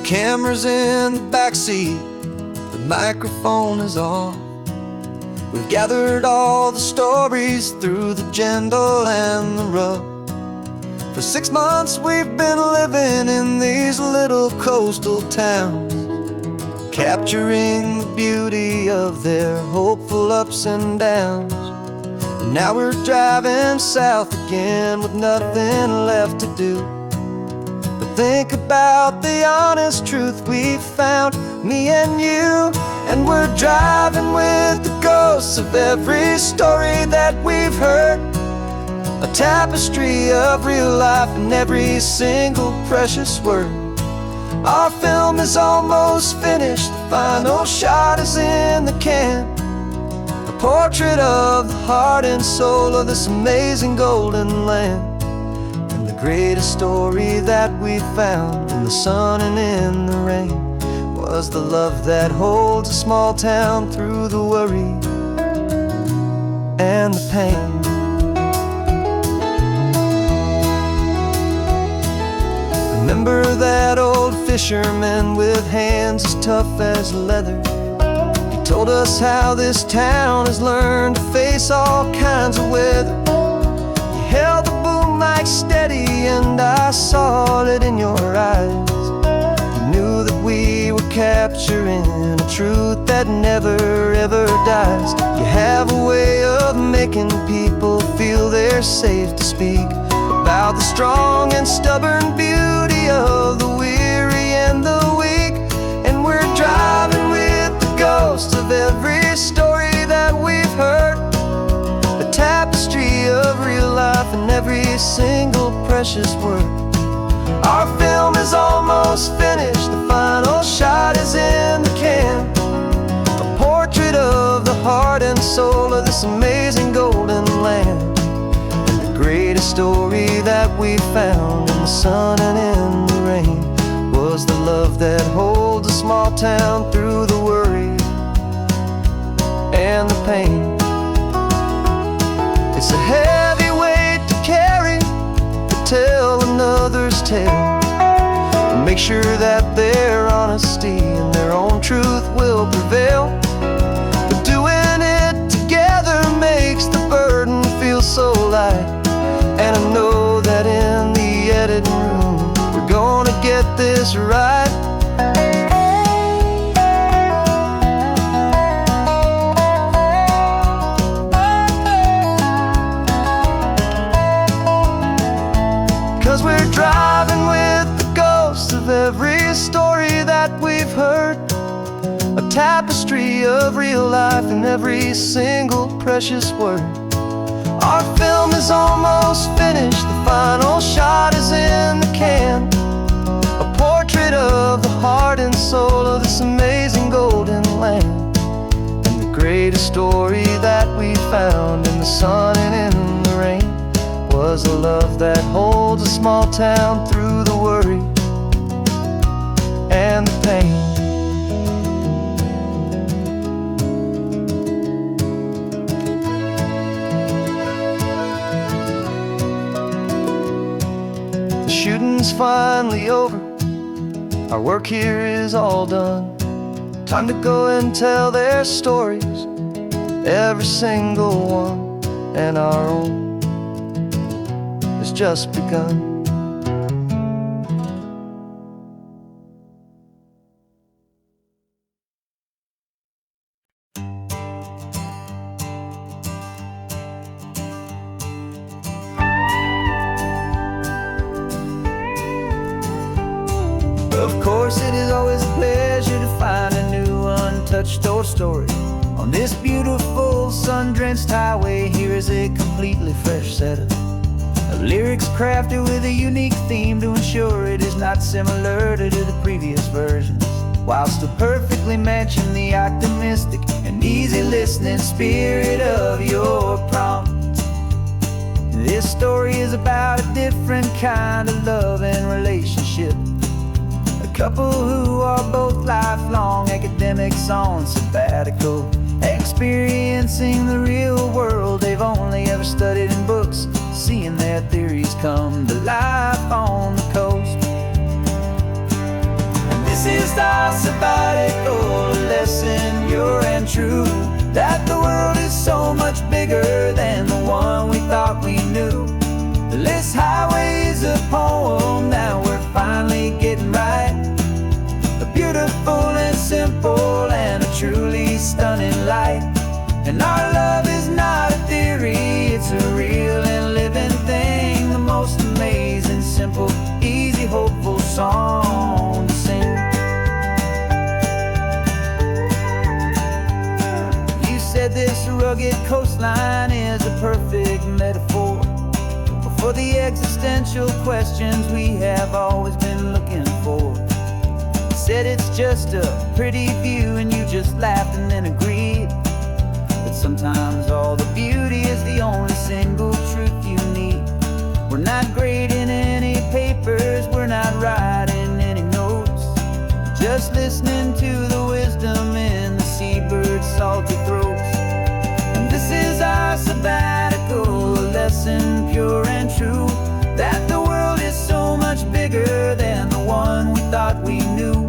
Camera's in the backseat, the microphone is on. We've gathered all the stories through the gentle and the rough. For 6 months we've been living in these little coastal towns, capturing the beauty of their hopeful ups and downs. And now we're driving south again with nothing left to do. Think about the honest truth we found, me and you. And we're driving with the ghosts of every story that we've heard, a tapestry of real life in every single precious word. Our film is almost finished, the final shot is in the can, a portrait of the heart and soul of this amazing golden land. And the greatest story that we found in the sun and in the rain was the love that holds a small town through the worry and the pain. Remember that old fisherman with hands as tough as leather? He told us how this town has learned to face all kinds of weather. You held the boom mic steady and I saw it in your eyes. You knew that we were capturing a truth that never ever dies. You have a way of making people feel they're safe to speak about the strong and stubborn beauty of the weary and the weak. And we're driving with the ghosts of every story that we've heard, a tapestry of real life in every single precious word. Our film is almost finished, the final shot is in the can, a portrait of the heart and soul of this amazing golden land. Greatest story that we found in the sun and in the rain was the love that holds a small town through the worry and the pain. It's a heavy weight to carry, to tell another's tale, and make sure that their honesty and their own truth will prevail. But doing it together makes the burden feel so light. And I know that in the editing room we're gonna get this right. 'Cause we're driving with the ghosts of every story that we've heard, a tapestry of real life in every single precious word. Our film is almost finished, the final shot is in the can, a portrait of the heart and soul of this amazing golden land. And the greatest story that we found in the sun and in the rain was a love that holds a small town through the worry and the pain. Shooting's finally over, our work here is all done. Time to go and tell their stories, every single one, and our own has just begun. Of course, it is always a pleasure to find a new untouched old story. On this beautiful sun-drenched highway, here is a completely fresh set of lyrics crafted with a unique theme to ensure it is not similar to the previous versions, while still perfectly matching the optimistic and easy listening spirit of your prompt. This story is about a different kind of love and relationship. A couple who are both lifelong academics on sabbatical, experiencing the real world they've only ever studied in books, seeing their theories come to life on the coast. And this is our sabbatical lesson, pure and true, that the world is so much bigger than the one we thought we knew. This highway is a poem, now we're finally getting right. A beautiful and simple and a truly stunning light. And our love is not a theory, it's a real and living thing. The most amazing, simple, easy, hopeful rugged coastline is a perfect metaphor for the existential questions we have always been looking for. Said it's just a pretty view and you just laughed and then agreed. But sometimes all the beauty is the only single truth you need. We're not grading any papers, we're not writing any notes, just listening to the wisdom in the seabird's salty throats. And this is our sabbatical, a lesson pure and true, that the world is so much bigger than the one we thought we knew.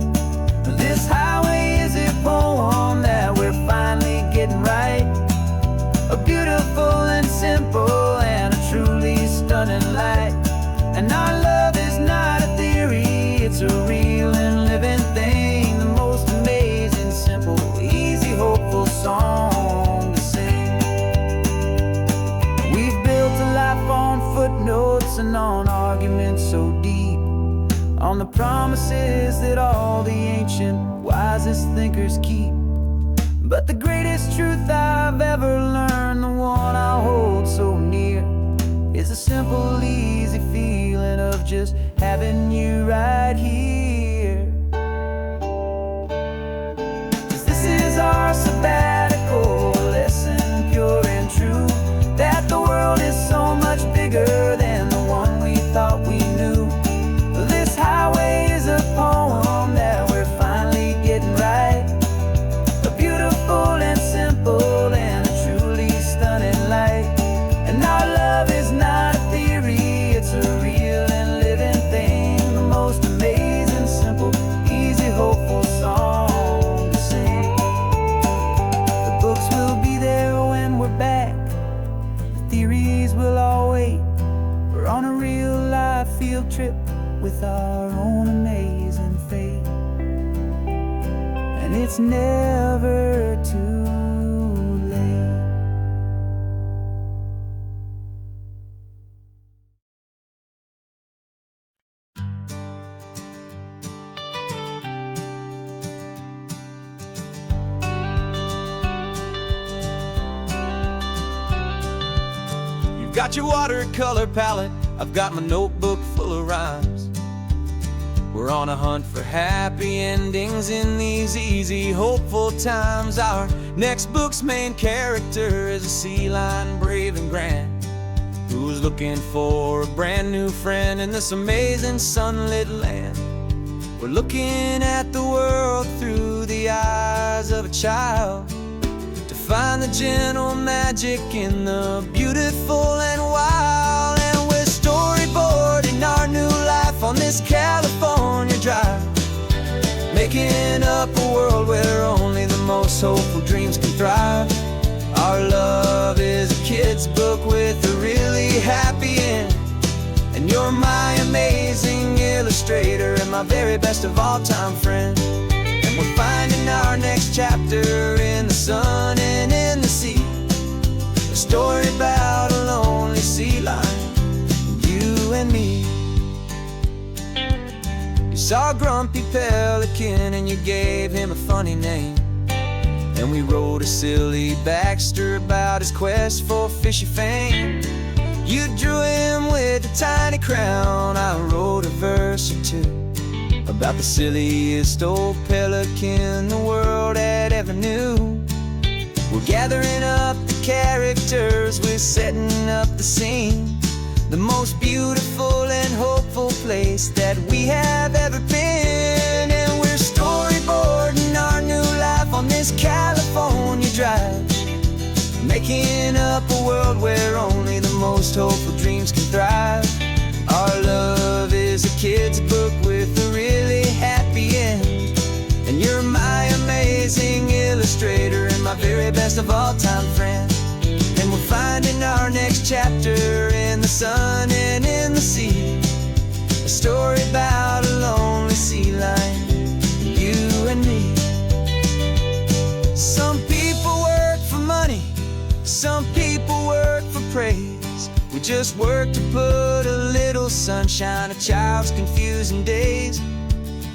This highway is a poem that we're finally getting right, a beautiful and simple and a truly stunning light. And our love is not a theory, it's a real and living thing, the most amazing, simple, easy, hopeful song to sing. We've built a life on footnotes and on arguments so deep, on the promises that all the ancient, wisest thinkers keep. But the greatest truth I've ever learned, the one I'll hold so near, is a simple, easy feeling of just having you right here. 'Cause this is our sabbatical, lesson pure and true, that the world is so much bigger than the one we thought we knew. This highway is a poem that we're finally getting right, a beautiful and simple and a truly stunning light. And our love is not a theory, it's a real and living thing, the most amazing, simple, easy, hopeful song to sing. The books will be there when we're back, the theories will all wait. We're on a real life field trip with our own amazing fate, and it's never too late. You've got your watercolor palette, I've got my notebook full of rhymes. We're on a hunt for happy endings in these easy, hopeful times. Our next book's main character is a sea lion, brave and grand, who's looking for a brand new friend in this amazing sunlit land. We're looking at the world through the eyes of a child, to find the gentle magic in the beautiful and wild. And we're storyboarding our new life on this California drive, making up a world where only the most hopeful dreams can thrive. Our love is a kid's book with a really happy end, and you're my amazing illustrator and my very best of all time friend. And we're finding our next chapter in the sun and in the sea, a story about a lonely sea lion, you and me. You saw a grumpy pelican and you gave him a funny name, and we wrote a silly Baxter about his quest for fishy fame. You drew him with a tiny crown, I wrote a verse or two about the silliest old pelican the world had ever knew. We're gathering up the characters, we're setting up the scene, the most beautiful and hopeful place that we have ever been. And we're storyboarding our new life on this California drive, making up a world where only the most hopeful dreams can thrive. Our love is a kid's book with a really happy end, and you're my amazing illustrator and my very best of all time friend. And we're finding our next chapter in the sun and in the sea, a story about a lonely sea lion, you and me. Some people work for money, some people work for praise. We just work to put a little sunshine, a child's confusing days,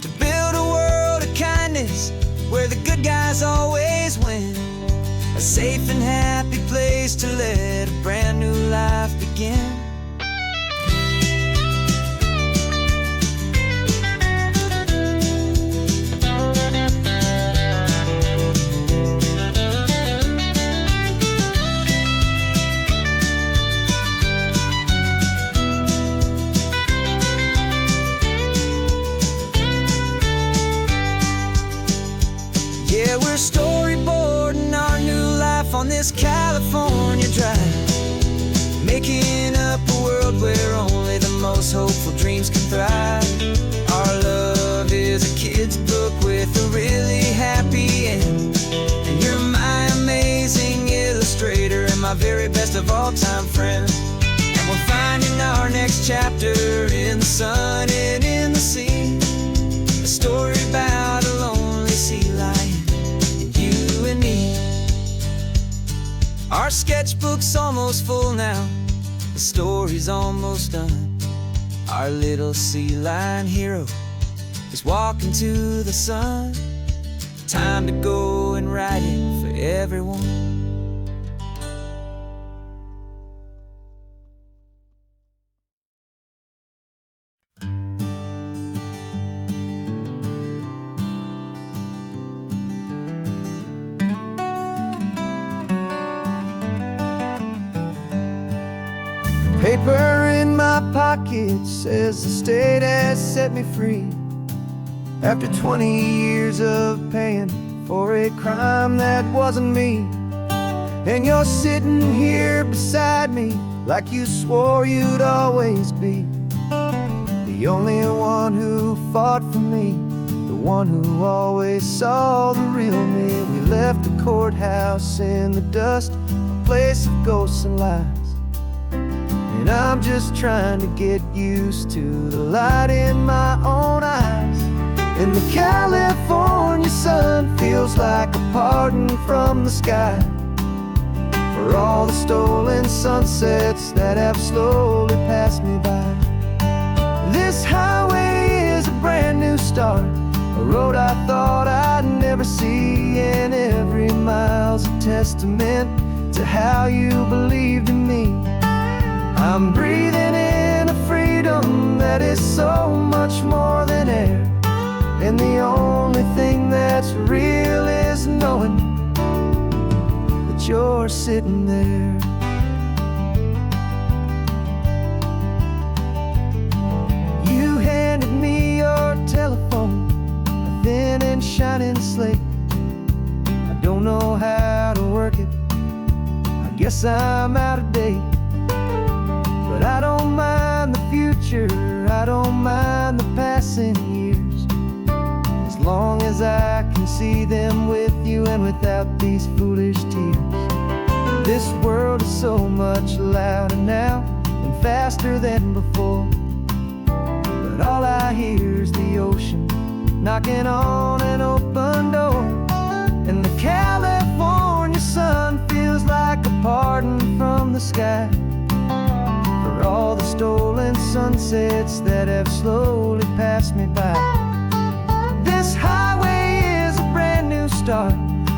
to build a world of kindness where the good guys always win. a safe and happy place to let a brand new life begin. Yeah, we're storyboarding our new life on this California drive, making up a world where only the most hopeful dreams can thrive. Our love is a kid's book with a really happy end, and you're my amazing illustrator and my very best of all-time friend. And we're finding our next chapter in the sun and in the sea, a story about a lonely sea lion, you and me. Our sketchbook's almost full now, the story's almost done. Our little sea lion hero is walking to the sun. Time to go and write it for everyone. Paper in my pocket says the state has set me free after 20 years of paying for a crime that wasn't me. And you're sitting here beside me like you swore you'd always be the only one who fought for me, the one who always saw the real me. We left the courthouse in the dust, a place of ghosts and lies. And I'm just trying to get used to the light in my own eyes. And the California sun feels like a pardon from the sky for all the stolen sunsets that have slowly passed me by. This highway is a brand new start, a road I thought I'd never see, and every mile's a testament to how you believed in me. I'm breathing in a freedom that is so much more than air, and the only thing that's real is knowing that you're sitting there. You handed me your telephone, a thin and shining slate. I don't know how to work it, I guess I'm out of date. But I don't mind the future, I don't mind the passing years, as long as I can see them with you and without these foolish tears. This world is so much louder now and faster than before, but all I hear is the ocean knocking on an open door. And the California sun feels like a pardon from the sky for all the stolen sunsets that have slowly passed me by. This highway is a brand new start,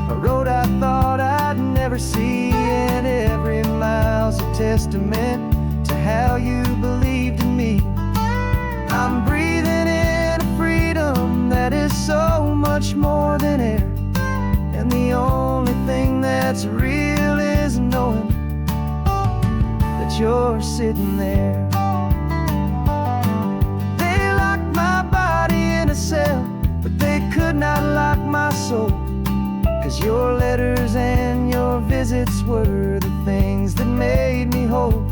a road I thought I'd never see, and every mile's a testament to how you believed in me. I'm breathing in a freedom that is so much more than air, and the only thing that's real is knowing that you're sitting there. They locked my body in a cell, but they could not lock my soul, 'cause your letters and your visits were the things that made me whole.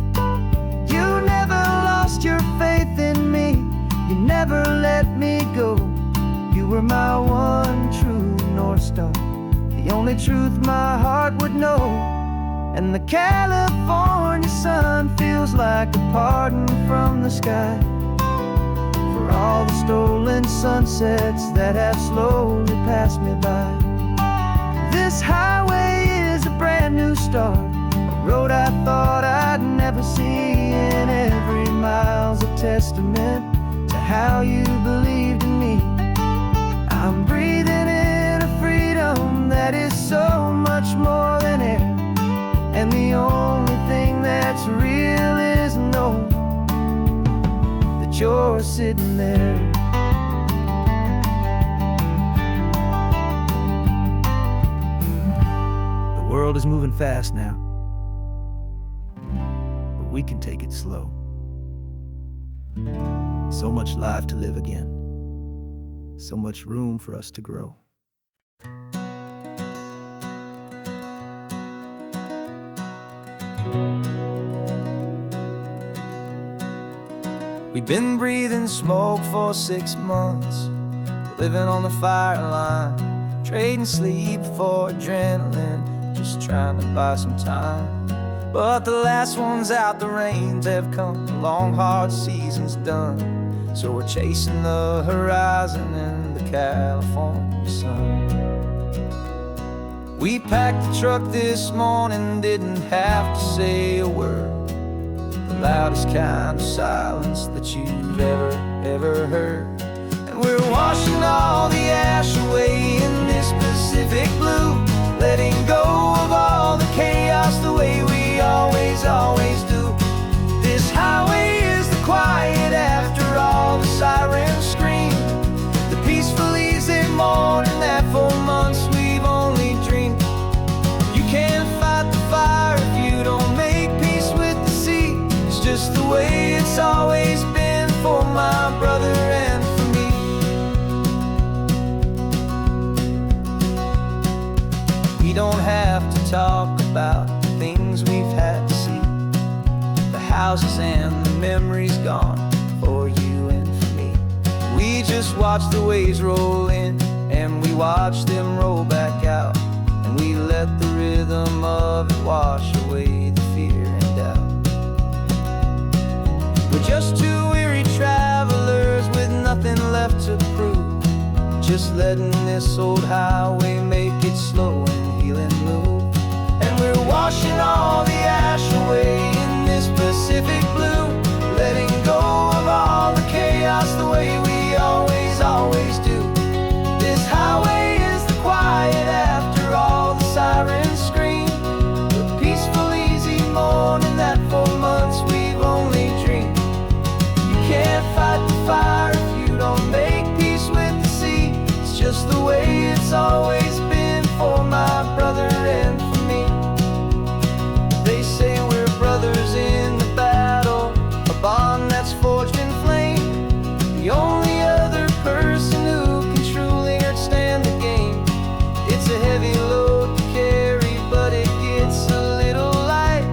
You never lost your faith in me, you never let me go. You were my one true North Star, the only truth my heart would know. And the California sun feels like a pardon from the sky for all the stolen sunsets that have slowly passed me by. This highway is a brand new start, a road I thought I'd never see, and every mile's a testament to how you believed in me. I'm breathing in a freedom that is so much more than sitting there. The world is moving fast now, but we can take it slow. So much life to live again, so much room for us to grow. We've been breathing smoke for 6 months, living on the fire line, trading sleep for adrenaline, just trying to buy some time. But the last one's out, the rains have come, the long hard season's done. So we're chasing the horizon in the California sun. We packed the truck this morning, didn't have to say a word. The loudest kind of silence that you've ever heard. And we're washing all the ash away in this Pacific blue, letting go of all the chaos the way we always do. This highway is the quiet after all the sirens scream, the peaceful easy morning that for months we've only dreamed. You can't fight the fire if you don't make peace with the sea. It's just the way it's always been for my brother and for me. We don't have to talk about the things we've had to see, the houses and the memories gone for you and for me. We just watch the waves roll in, and we watch them roll back out, and we let the rhythm of it wash away the fear and doubt. We're just two weary travelers with nothing left to prove, just letting this old highway make it slow and healing move. And we're washing all the ash away in this Pacific blue, letting go of all the chaos the way we always do. This highway is the quiet after all the sirens scream, the peaceful easy morning that for months we've only dreamed. You can't fight the fire if you don't make peace with the sea. It's just the way it's always been for my brother and for me. They say we're brothers in the battle, a bond that's forged in flame. The only other person who can truly understand the game. It's a heavy load to carry, but it gets a little light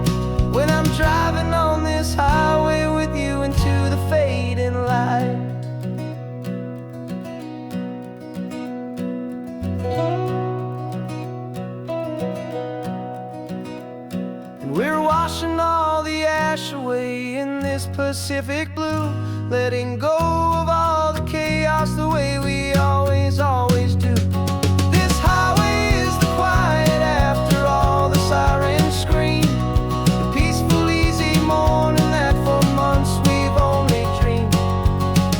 when I'm driving on this highway with you into the fading light. And we're washing all the ash away in this Pacific blue, letting go of all the chaos the way we always do. This highway is the quiet after all the sirens scream, the peaceful easy morning that for months we've only dreamed.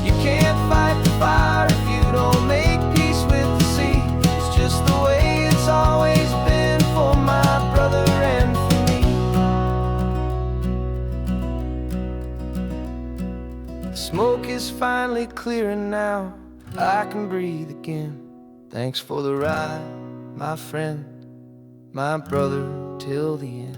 You can't fight the fire if you don't make peace with the sea. It's just the way it's always been for my brother and for me. The smoke is finally clearing now, I can breathe again. Thanks for the ride, my friend, my brother, till the end.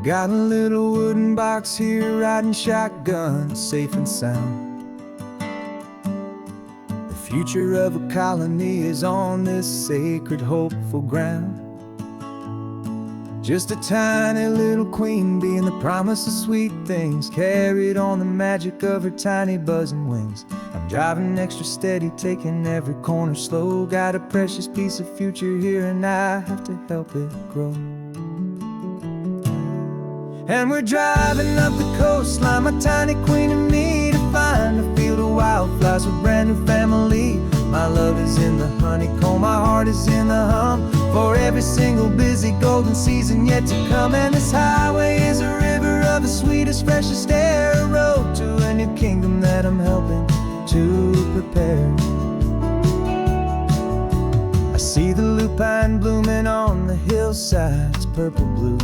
Got a little wooden box here, riding shotgun, safe and sound. The future of a colony is on this sacred, hopeful ground. Just a tiny little queen bee, and the promise of sweet things carried on the magic of her tiny buzzing wings. I'm driving extra steady, taking every corner slow. Got a precious piece of future here, and I have to help it grow. And we're driving up the coastline, my tiny queen and me, to find a field of wildflowers with brand new family. My love is in the honeycomb, my heart is in the hum, for every single busy golden season yet to come. And this highway is a river of the sweetest freshest air, a road to a new kingdom that I'm helping to prepare. I see the lupine blooming on the hillsides, purple blue,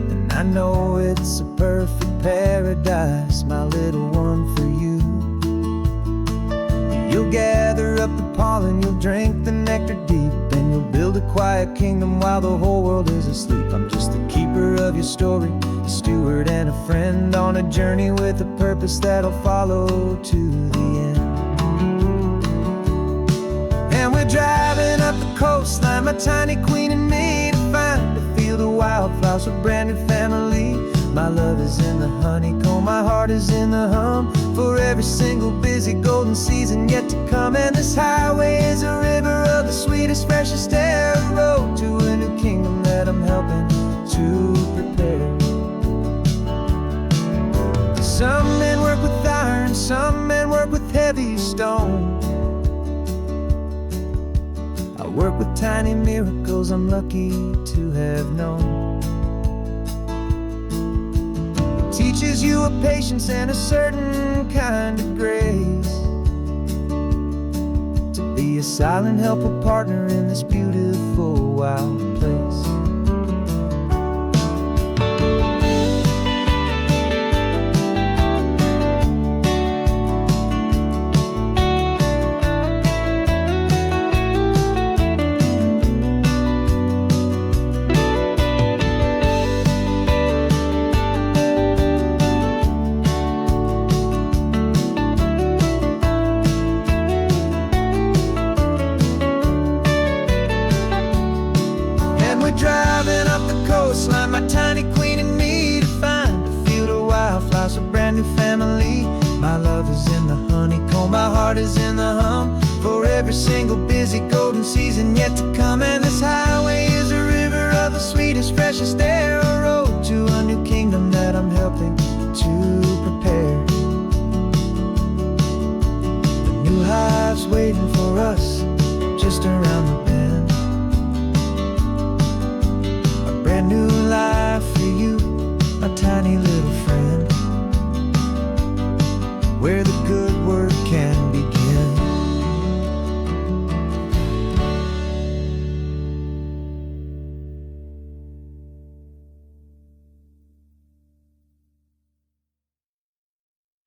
and I know it's a perfect paradise, my little one, for you. You'll gather up the pollen, you'll drink the nectar deep, and you'll build a quiet kingdom while the whole world is asleep. I'm just the keeper of your story, a steward and a friend on a journey with a purpose that'll follow to the end. And we're driving up the coastline, my tiny queen and me, to find a field of wildflowers with brand new family. My love is in the honeycomb, my heart is in the hum, for every single busy golden season yet to come. And this highway is a river of the sweetest, freshest air, a road to a new kingdom that I'm helping to prepare. Some men work with iron, some men work with heavy stone. I work with tiny miracles I'm lucky to have known. Teaches you a patience and a certain kind of grace, to be a silent helper partner in this beautiful wild place. Driving up the coastline, my tiny queen and me, to find a field of wildflowers, a brand new family. My love is in the honeycomb, my heart is in the hum, for every single busy golden season yet to come. And this highway is a river of the sweetest, freshest air, a road to a new kingdom that I'm helping to prepare. The new hive's waiting for us just around the bend. Brand new life for you, my tiny little friend, where the